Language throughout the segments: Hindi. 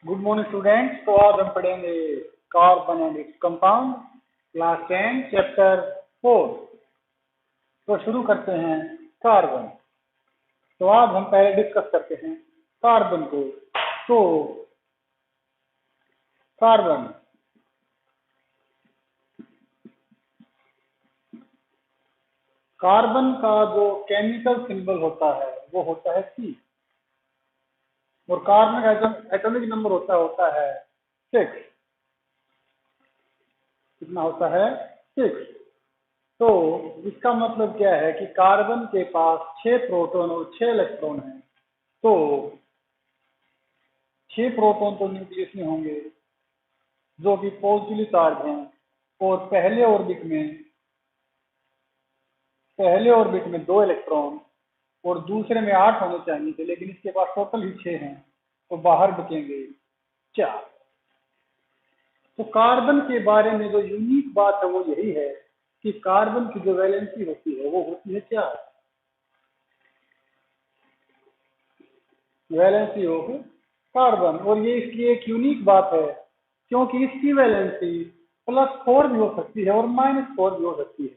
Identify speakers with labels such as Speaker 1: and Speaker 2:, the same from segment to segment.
Speaker 1: Good morning students. तो आज हम पढ़ेंगे carbon and its compound, class 10 chapter 4। तो शुरू करते हैं कार्बन। तो आज हम पहले डिस्कस करते हैं कार्बन को। तो कार्बन कार्बन का जो केमिकल सिंबल होता है वो होता है C, और कार्बन का एटॉमिक नंबर होता है 6। कितना होता है? 6। तो इसका मतलब क्या है कि कार्बन के पास 6 प्रोटॉन और 6 इलेक्ट्रॉन हैं। तो 6 प्रोटॉन तो न्यूक्लियस में होंगे जो कि पॉजिटिवली चार्ज हैं, और पहले ऑर्बिट में 2 इलेक्ट्रॉन और दूसरे में 8 होने चाहिए थे, लेकिन इसके पास टोटल ही 6 हैं, तो बाहर बचेंगे 4। तो कार्बन के बारे में जो यूनिक बात है वो यही है कि कार्बन की जो वैलेंसी होती है वो होती है 4, वैलेंसी ऑफ कार्बन। और ये इसकी एक यूनिक बात है क्योंकि इसकी वैलेंसी +4 भी हो सकती है और -4 भी हो सकती है।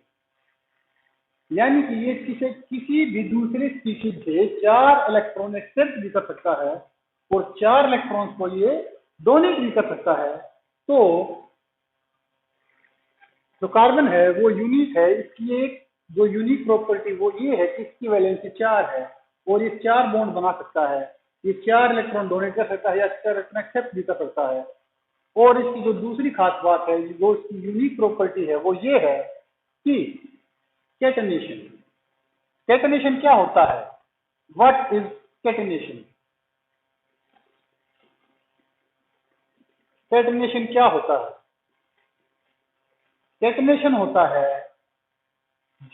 Speaker 1: यानी कि ये किसी भी दूसरे स्पीशीज से 4 इलेक्ट्रॉन एक्सेप्ट भी कर सकता है और 4 इलेक्ट्रॉन्स को ये डोनेट भी कर सकता है। तो जो कार्बन है वो यूनिक है। इसकी एक जो यूनिक प्रॉपर्टी वो ये है कि इसकी वैलेंसी 4 है और ये 4 बॉन्ड बना सकता है, ये 4 इलेक्ट्रॉन डोनेट कर सकता है या 4 इलेक्ट्रॉन एक्सेप्ट भी कर सकता है। और इसकी जो दूसरी खास बात है, जो इसकी यूनिक प्रॉपर्टी है वो ये है कि कैटेनेशन। कैटेनेशन क्या होता है? What is catenation? कैटेनेशन क्या होता है? कैटेनेशन होता है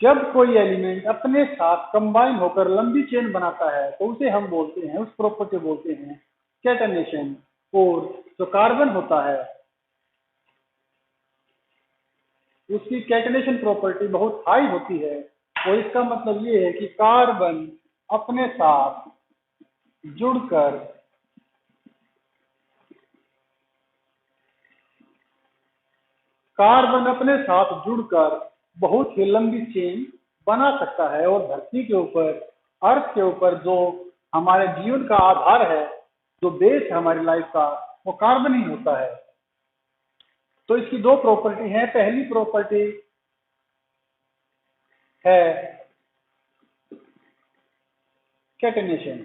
Speaker 1: जब कोई एलिमेंट अपने साथ कंबाइन होकर लंबी चेन बनाता है, तो उसे हम बोलते हैं, उस प्रॉपर्टी बोलते हैं कैटेनेशन। और जो कार्बन होता है उसकी कैटेनेशन प्रॉपर्टी बहुत हाई होती है, और इसका मतलब ये है कि कार्बन अपने साथ जुड़कर बहुत ही लंबी चेन बना सकता है। और धरती के ऊपर, अर्थ के ऊपर जो हमारे जीवन का आधार है, जो बेस है हमारी लाइफ का, वो कार्बन ही होता है। तो इसकी 2 प्रॉपर्टी हैं। पहली प्रॉपर्टी है कैटेनेशन।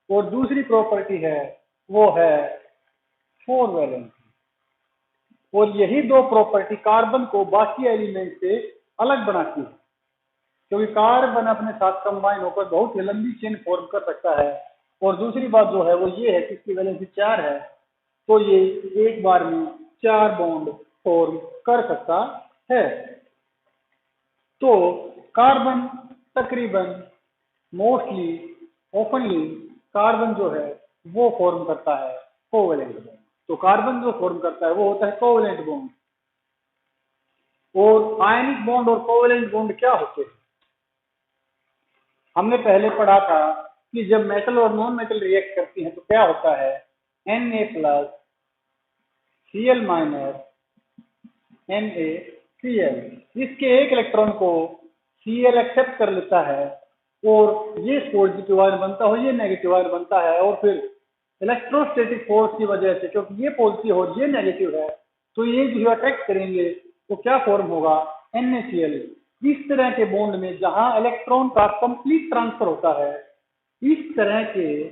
Speaker 1: और दूसरी प्रॉपर्टी है वो है 4 वैलेंसी। और यही 2 प्रॉपर्टी कार्बन को बाकी एलिमेंट से अलग बनाती है, क्योंकि कार्बन अपने साथ कंबाइन होकर बहुत ही लंबी चेन फॉर्म कर सकता है। और दूसरी बात जो है वो ये है कि इसकी वैलेंसी 4 है, तो ये एक बार में 4 बॉन्ड फॉर्म कर सकता है। तो कार्बन तकरीबन मोस्टली ओपनली कार्बन जो है वो फॉर्म करता है कोवेलेंट बॉन्ड। तो कार्बन जो फॉर्म करता है वो होता है कोवेलेंट बॉन्ड। और आयनिक बॉन्ड और कोवेलेंट बॉन्ड क्या होते हैं? हमने पहले पढ़ा था कि जब मेटल और नॉन मेटल रिएक्ट करती हैं तो क्या होता है, Na+ Cl- NaCl। इसके एक इलेक्ट्रॉन को Cl एक्सेप्ट कर लेता है, और ये पॉजिटिव आयन बनता है, ये नेगेटिव आयन बनता है। और फिर इलेक्ट्रोस्टैटिक फोर्स की वजह से, क्योंकि ये पॉजिटिव और ये नेगेटिव है, तो ये जो अट्रैक्ट करेंगे तो क्या फॉर्म होगा, NaCl। इस तरह के बॉन्ड में जहां इलेक्ट्रॉन का कंप्लीट ट्रांसफर होता है, इस तरह के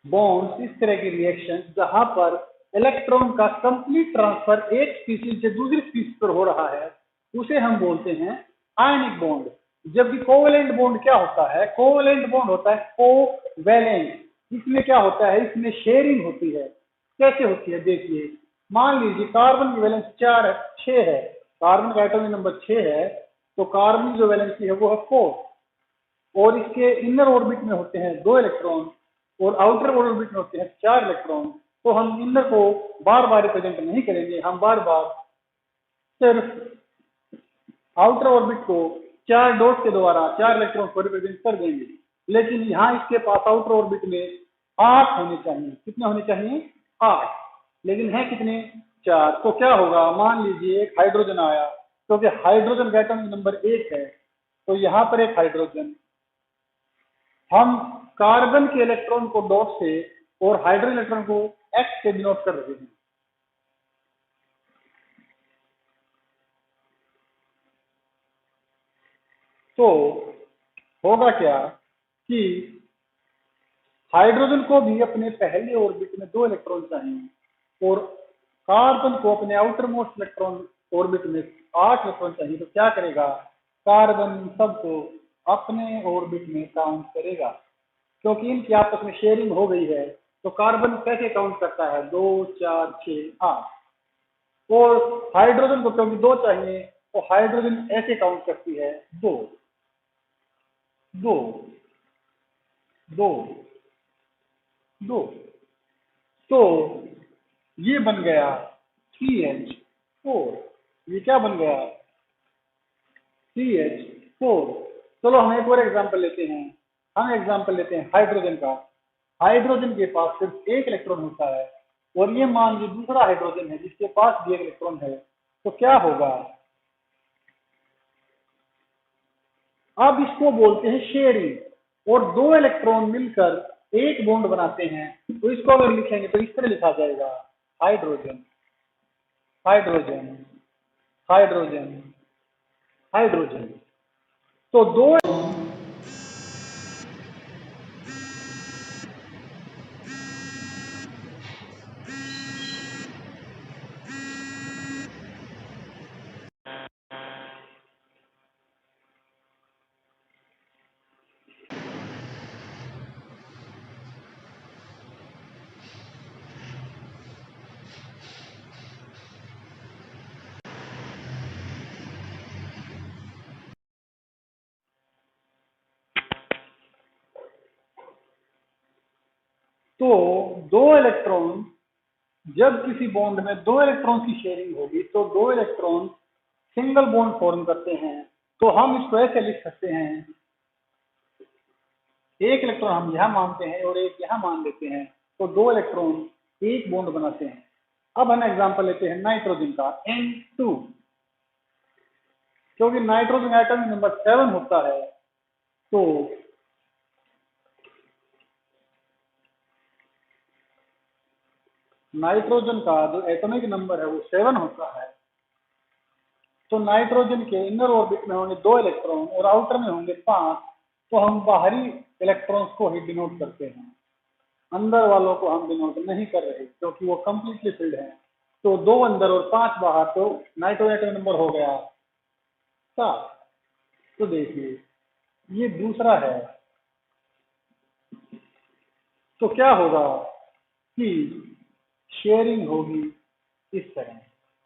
Speaker 1: बॉन्ड्स, इस तरह के रिएक्शन जहां पर इलेक्ट्रॉन का कंप्लीट ट्रांसफर एक स्पीशीज से दूसरी स्पीशीज पर हो रहा है, उसे हम बोलते हैं आयनिक बॉन्ड। जबकि कोवेलेंट बॉन्ड क्या होता है? कोवेलेंट बॉन्ड होता है कोवैलेंट। इसमें क्या होता है, इसमें शेयरिंग होती है। कैसे होती है देखिए, मान लीजिए कार्बन की वैलेंसी 6 है, कार्बन का एटॉमिक नंबर 6 है, तो कार्बन की जो वैलेंसी है वो है 4, और इसके इनर ऑर्बिट में होते हैं 2 इलेक्ट्रॉन और आउटर ऑर्बिट में होते हैं 4 इलेक्ट्रॉन। तो हम इनर को बार बार रिप्रेजेंट नहीं करेंगे, हम बार बार सिर्फ आउटर ऑर्बिट को 4 डॉट के द्वारा 4 इलेक्ट्रॉन को रिप्रेजेंट कर देंगे, लेकिन यहाँ इसके पास आउटर ऑर्बिट में 8 होने चाहिए। कितने होने चाहिए? 8, लेकिन है कितने? 4। तो क्या होगा, मान लीजिए एक हाइड्रोजन आया, क्योंकि हाइड्रोजन का एटॉमिक नंबर 1 है, तो यहाँ पर एक हाइड्रोजन, हम कार्बन के इलेक्ट्रॉन को डॉट से और हाइड्रोजन इलेक्ट्रॉन को एक्स से डिनोट कर रहे हैं। तो होगा क्या कि हाइड्रोजन को भी अपने पहले ऑर्बिट में 2 इलेक्ट्रॉन चाहिए और कार्बन को अपने आउटर मोस्ट इलेक्ट्रॉन ऑर्बिट में 8 इलेक्ट्रॉन चाहिए। तो क्या करेगा, कार्बन सबको अपने ऑर्बिट में काउंट करेगा, क्योंकि इनकी आपस में शेयरिंग हो गई है। तो कार्बन कैसे काउंट करता है? 2, 4, 6, 8। और हाइड्रोजन को क्योंकि 2 चाहिए, तो हाइड्रोजन ऐसे काउंट करती है, 2, 2, 2, 2। तो ये बन गया CH4। ये क्या बन गया? CH4। चलो हम एक और एग्जांपल लेते हैं। हम एग्जांपल लेते हैं हाइड्रोजन का। हाइड्रोजन के पास सिर्फ एक इलेक्ट्रॉन होता है, और ये मान लीजिए दूसरा हाइड्रोजन है जिसके पास भी एक इलेक्ट्रॉन है। तो क्या होगा? अब इसको बोलते हैं शेयरिंग। और 2 इलेक्ट्रॉन मिलकर एक बॉन्ड बनाते हैं, तो इसको अगर लिखेंगे तो इस तरह लिखा जाएगा, हाइड्रोजन, हाइड्रोजन, हाइड्रोजन, हाइड्रोजन। तो 2। तो 2 इलेक्ट्रॉन, जब किसी बॉन्ड में 2 इलेक्ट्रॉन की शेयरिंग होगी तो 2 इलेक्ट्रॉन सिंगल बॉन्ड फॉर्म करते हैं। तो हम इसको ऐसे लिख सकते हैं, एक इलेक्ट्रॉन हम यहां मानते हैं और एक यहां मान लेते हैं, तो 2 इलेक्ट्रॉन एक बॉन्ड बनाते हैं। अब हम एग्जांपल लेते हैं नाइट्रोजन का, N2। क्योंकि नाइट्रोजन एटॉमिक नंबर 7 होता है, तो नाइट्रोजन का जो एटॉमिक नंबर है वो 7 होता है। तो नाइट्रोजन के इनर ऑर्बिट में होंगे 2 इलेक्ट्रॉन और आउटर में होंगे 5। तो हम बाहरी इलेक्ट्रॉन्स को ही डिनोट करते हैं, अंदर वालों को हम डिनोट नहीं कर रहे क्योंकि वो कंप्लीटली फिल्ड है। तो 2 अंदर और 5 बाहर, तो नाइट्रोजन एटॉमिक नंबर हो गया 7। तो देखिए ये दूसरा है। तो क्या होगा कि शेयरिंग होगी इस तरह,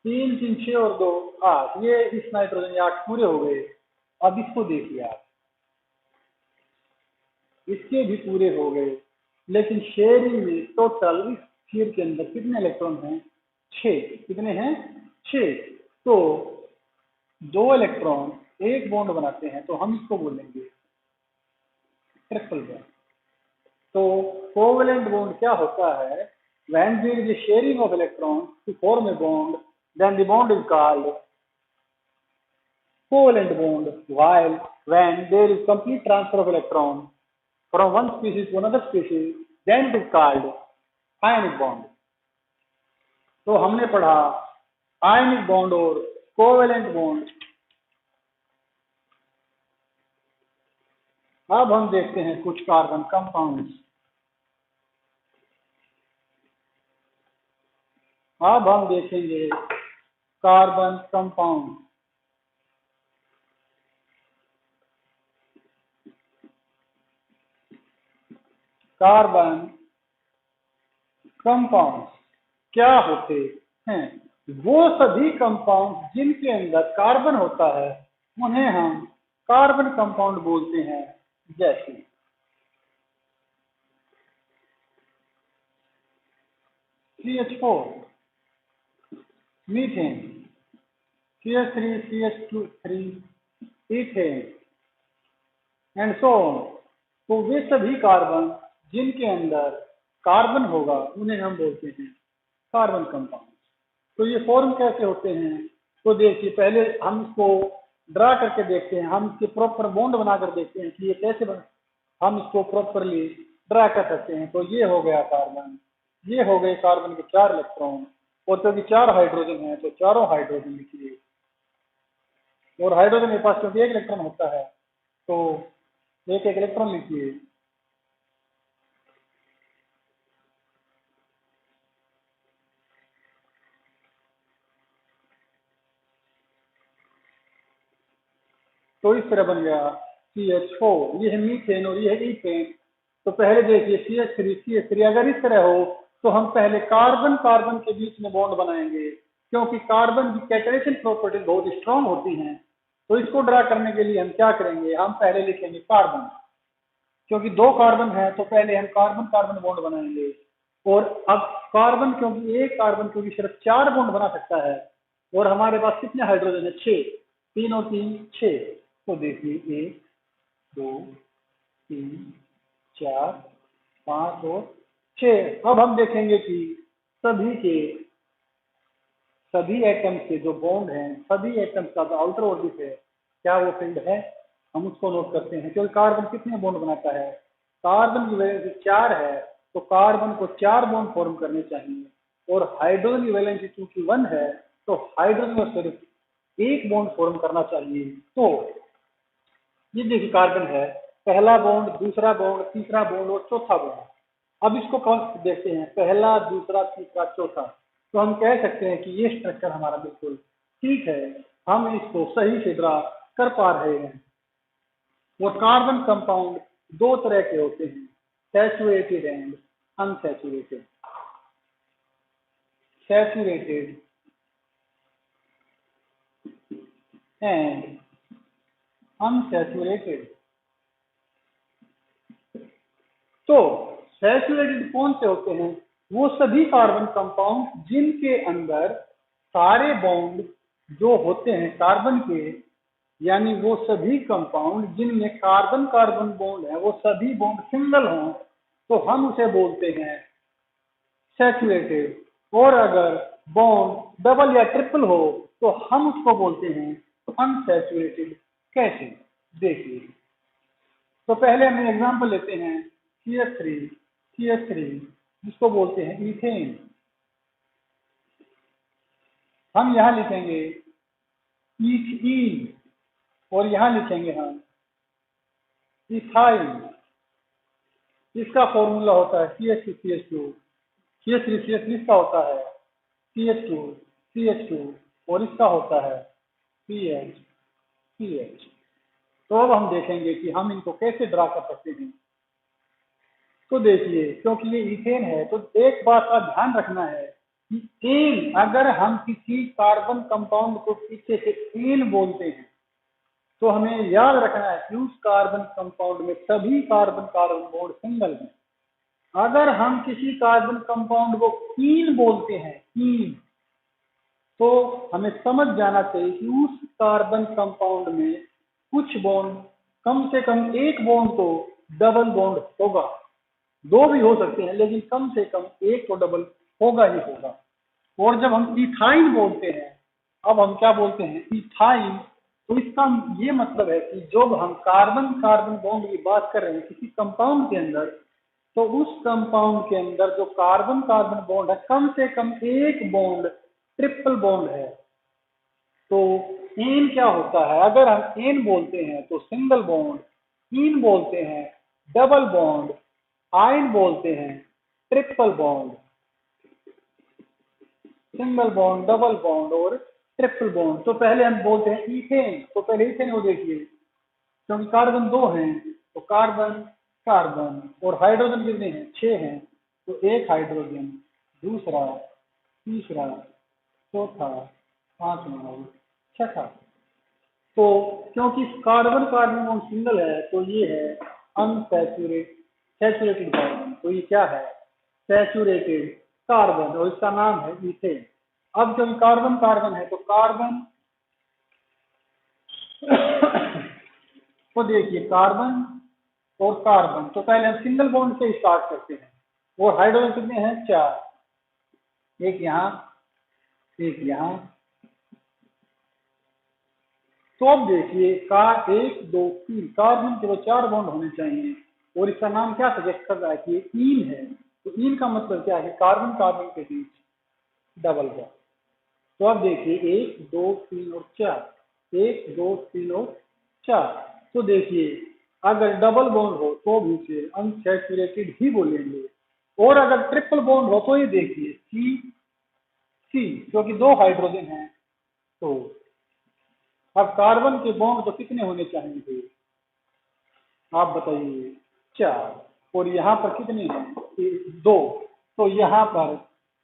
Speaker 1: 3, 3, 6 और 2, 8। ये इस नाइट्रोजन 8 पूरे हो गए। अब इसको देखिए आप, इसके भी पूरे हो गए, लेकिन शेयरिंग में टोटल इस स्फीयर के अंदर कितने इलेक्ट्रॉन हैं? 6। कितने हैं? 6। तो 2 इलेक्ट्रॉन एक बॉन्ड बनाते हैं, तो हम इसको बोलेंगे ट्रिपल बॉन्ड। तो कोवेलेंट बॉन्ड क्या होता है? when there is a sharing of electrons to form a bond, then the bond is called covalent bond, while when there is complete transfer of electrons from one species to another species, then it is called ionic bond। तो हमने पढ़ा आयनिक बॉन्ड और कोवेलेंट बॉन्ड। अब हम देखते हैं कुछ कार्बन कंपाउंड्स। अब हम देखेंगे कार्बन कंपाउंड। कार्बन कंपाउंड क्या होते हैं? वो सभी कंपाउंड जिनके अंदर कार्बन होता है उन्हें हम कार्बन कंपाउंड बोलते हैं, जैसे CH4, methane, CH3, CH2, 3, ethane and so on. तो वे सभी कार्बन जिनके अंदर कार्बन होगा उन्हें हम बोलते हैं कार्बन कंपाउंड। तो ये फॉर्म कैसे होते हैं, तो देखिए पहले हम इसको ड्रा करके देखते हैं, हम इसके प्रॉपर बॉन्ड बनाकर देखते हैं कि ये कैसे हम इसको प्रॉपरली ड्रा कर सकते हैं। तो ये हो गया कार्बन, ये हो गए कार्बन के 4 इलेक्ट्रॉन, और क्योंकि 4 हाइड्रोजन है तो चारों हाइड्रोजन लिखिए, और हाइड्रोजन के पास क्योंकि 1 इलेक्ट्रॉन होता है तो एक एक इलेक्ट्रॉन लिखिए। तो इस तरह बन गया CH4, ये है मीथेन और ये है ईथेन। तो पहले देखिए CH3 अगर इस तरह हो तो हम पहले कार्बन कार्बन के बीच में बॉन्ड बनाएंगे, क्योंकि कार्बन की कैटालिटिक प्रॉपर्टीज बहुत स्ट्रांग होती हैं। तो इसको ड्रा करने के लिए हम क्या करेंगे, हम पहले लिखेंगे कार्बन, क्योंकि 2 कार्बन है तो पहले हम कार्बन कार्बन बॉन्ड बनाएंगे। और अब कार्बन क्योंकि एक कार्बन क्योंकि सिर्फ 4 बॉन्ड बना सकता है, और हमारे पास कितने हाइड्रोजन है, 6, 3 और 3 6। तो देखिए 1 2 3 4 5 और 6। अब हम देखेंगे कि सभी एटम्स के जो बॉन्ड हैं, सभी एटम्स का जो आउटर ऑर्बिट है क्या वो फिल्ड है, हम उसको नोट करते हैं। क्योंकि कार्बन कितने बॉन्ड बनाता है, कार्बन की वैलेंसी 4 है तो कार्बन को 4 बॉन्ड फॉर्म करने चाहिए, और हाइड्रोजन की वैलेंसी चूंकि 1 है तो हाइड्रोजन को सिर्फ 1 बॉन्ड फॉर्म करना चाहिए। तो ये देखिए कार्बन है, पहला बॉन्ड, दूसरा बॉन्ड, तीसरा बॉन्ड और चौथा बॉन्ड। अब इसको कौन देखते हैं, पहला, दूसरा, तीसरा, चौथा। तो हम कह सकते हैं कि ये स्ट्रक्चर हमारा बिल्कुल ठीक है, हम इसको सही से ड्रा कर पा रहे हैं। और कार्बन कंपाउंड 2 तरह के होते हैं, saturated and unsaturated. Saturated and unsaturated. तो सैचुरेटेड कौन से होते हैं, वो सभी कार्बन कंपाउंड जिनके अंदर सारे बॉन्ड जो होते हैं कार्बन के, यानी वो सभी कंपाउंड जिनमें कार्बन कार्बन बॉन्ड है वो सभी बॉन्ड सिंगल हों तो हम उसे बोलते हैं सैचुरेटेड। और अगर बॉन्ड डबल या ट्रिपल हो तो हम उसको बोलते हैं अनसैचुरेटेड। कैसे, देखिए। तो पहले हम एग्जांपल लेते हैं CH3 जिसको बोलते हैं ईथेन। हम यहां लिखेंगे ईथीन और यहां लिखेंगे हम इथाइल। इसका फॉर्मूला होता है CH2CH2, CH3 इसका होता है CH2 और इसका होता है CH। तो अब हम देखेंगे कि हम इनको कैसे ड्रा कर सकते हैं। तो देखिए क्योंकि ये इथेन है तो एक बात का ध्यान रखना है कि एन, अगर हम किसी कार्बन कंपाउंड को पीछे से एन बोलते हैं तो हमें याद रखना है कि उस कार्बन कंपाउंड में सभी कार्बन कार्बन बॉन्ड सिंगल हैं। अगर हम किसी कार्बन कंपाउंड को कीन बोलते हैं, कीन, तो हमें समझ जाना चाहिए कि उस कार्बन कंपाउंड में कुछ बॉन्ड, कम से कम एक बॉन्ड तो डबल बॉन्ड होगा, 2 भी हो सकते हैं लेकिन कम से कम एक तो डबल होगा ही होगा। और जब हम इथाइन बोलते हैं, अब हम क्या बोलते हैं, इथाइन, तो इसका ये मतलब है कि जब हम कार्बन कार्बन बॉन्ड की बात कर रहे हैं किसी कंपाउंड के अंदर, तो उस कंपाउंड के अंदर जो कार्बन कार्बन बॉन्ड है कम से कम एक बॉन्ड ट्रिपल बॉन्ड है। तो एन क्या होता है, अगर हम एन बोलते हैं तो सिंगल बॉन्ड, इन बोलते हैं डबल बॉन्ड, आइन बोलते हैं triple bond, single bond, double bond और ट्रिपल बॉन्ड। तो पहले हम बोलते हैं इथेन, तो पहले इथेन को देखिए, क्योंकि कार्बन 2 हैं तो कार्बन कार्बन, और हाइड्रोजन कितने हैं, 6 हैं, तो एक हाइड्रोजन, दूसरा, तीसरा, चौथा, पांचवा, छठा। तो क्योंकि कार्बन कार्बन बॉन्ड सिंगल है तो ये है सैचुरेटेड कार्बन। तो ये क्या है, सैचुरेटेड कार्बन, और इसका नाम है इथेन। अब जब कार्बन कार्बन है तो कार्बन तो देखिए कार्बन और कार्बन, तो पहले हम सिंगल बॉन्ड से स्टार्ट करते हैं। और हाइड्रोजन कितने हैं? 4, एक यहाँ, एक यहाँ। तो अब देखिए का 1 2 3 कार्बन के 4 बॉन्ड होने चाहिए, और इसका नाम क्या सजेस्ट कर रहा है कि ये ईन है। तो ईन का मतलब क्या है? कार्बन कार्बन के बीच डबल बॉन्ड। तो अब देखिए 1 2 3 और 4, 1 2 3 और 4। तो देखिए अगर डबल बॉन्ड हो तो भी इसे अनसैचुरेटेड ही बोलेंगे, और अगर ट्रिपल बॉन्ड हो तो ये देखिए सी सी, क्योंकि 2 हाइड्रोजन हैं। तो अब कार्बन के बॉन्ड तो कितने होने चाहिए? आप बताइए। 4, और यहाँ पर कितने हैं? 2, तो यहाँ पर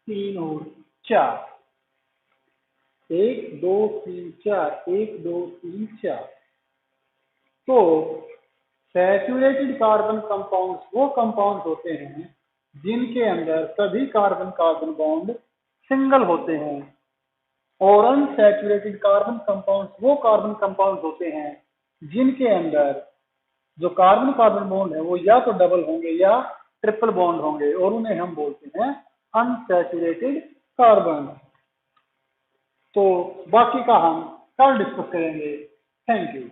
Speaker 1: 3 और 4, 1 2 3 4, 1 2 3 4। तो सैचुरेटेड कार्बन कंपाउंड्स वो कंपाउंड होते हैं जिनके अंदर सभी कार्बन कार्बन बॉन्ड सिंगल होते हैं, और अनसैचुरेटेड कार्बन कंपाउंड्स वो कार्बन कंपाउंड होते हैं जिनके अंदर जो कार्बन कार्बन बॉन्ड है वो या तो डबल होंगे या ट्रिपल बॉन्ड होंगे, और उन्हें हम बोलते हैं अनसैचुरेटेड कार्बन। तो बाकी का हम कल डिस्कस करेंगे। Thank you.